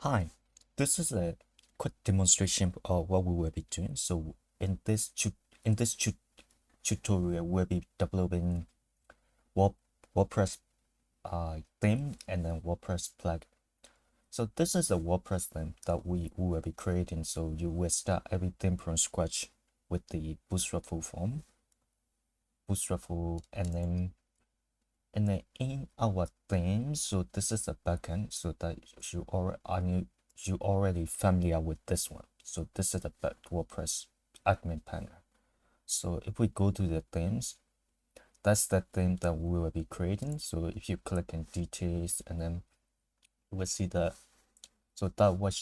Hi, this is a quick demonstration of what we will be doing. So in this tutorial, we'll be developing Word WordPress theme and then WordPress plugin. So this is a WordPress theme that we will be creating. So you will start everything from scratch with the bootstrapful form, bootstrapful, and then in our theme, so this is a backend, so that you already familiar with this one. So this is the WordPress admin panel. So if we go to the themes, that's the theme that we will be creating. So if you click in details, and then you will see that, so that what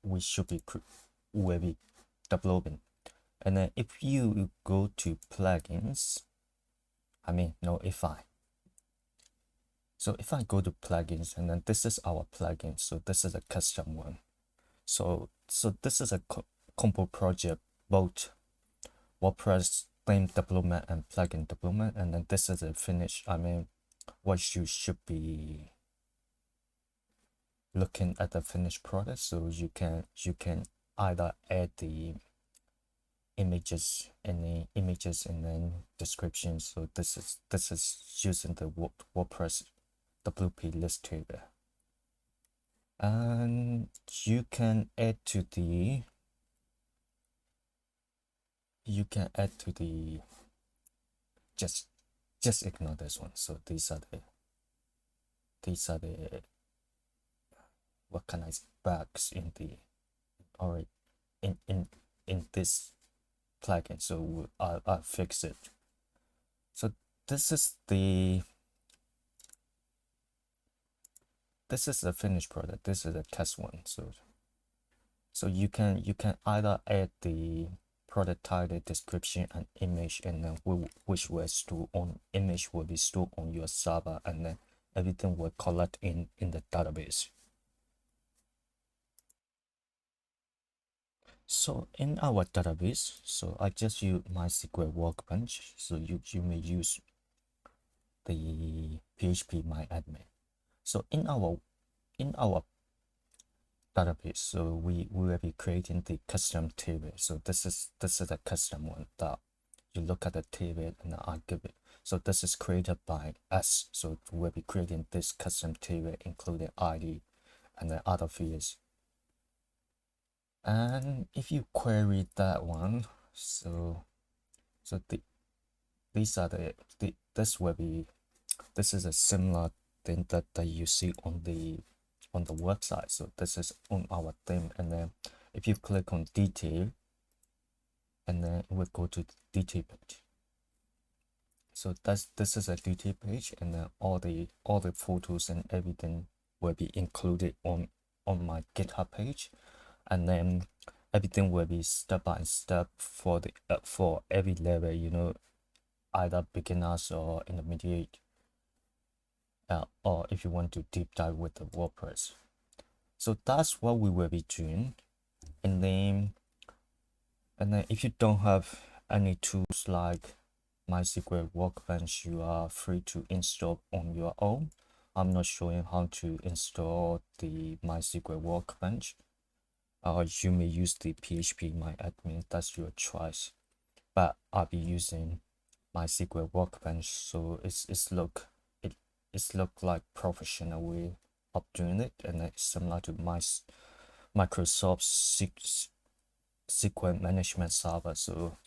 we should be will be developing. And then if you go to plugins, so if I go to plugins, and then this is our plugin, so this is a custom one. So this is a combo project, both WordPress theme development and plugin development, and then this is a finish. What you should be looking at the finished product. So you can either add the images and then description. So this is using the WordPress WP list table. And you can add to the just ignore this one. So these are the what can I say, bugs in the or in this plugin. So I'll fix it. So this is the finished product. This is a test one. So you can either add the product title, description, and image, and then which will store on image will be stored on your server, and then everything will collect in the database. So in our database, so I just use MySQL Workbench. So you may use the PHP MyAdmin. So in our database, so we will be creating the custom table. So this is a custom one that you look at the table and I give it. So this is created by us. So we'll be creating this custom table, including ID and the other fields. And if you query that one, these are this is a similar thing that you see on the website. So this is on our theme, and then if you click on detail, and then we'll go to the detail page. So this is a detail page, and then all the photos and everything will be included on my GitHub page, and then everything will be step by step for the for every level, either beginners or intermediate, or if you want to deep dive with the WordPress. So that's what we will be doing. And then if you don't have any tools like MySQL Workbench, you are free to install on your own. I'm not showing how to install the MySQL Workbench. You may use the PHP MyAdmin, that's your choice. But I'll be using MySQL Workbench, so it's look like professional way of doing it, and it's similar to Microsoft SQL management server. So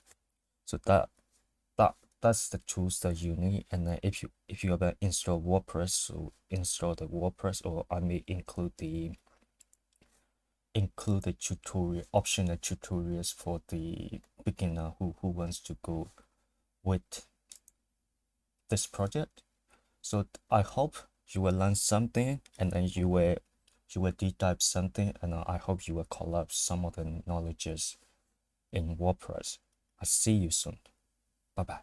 that's the tools that you need. And then if you ever install WordPress, so install the WordPress, or I may include the optional tutorials for the beginner who wants to go with this project. So I hope you will learn something, and then you will deep dive something, and I hope you will collapse some of the knowledges in WordPress. I'll see you soon. Bye bye.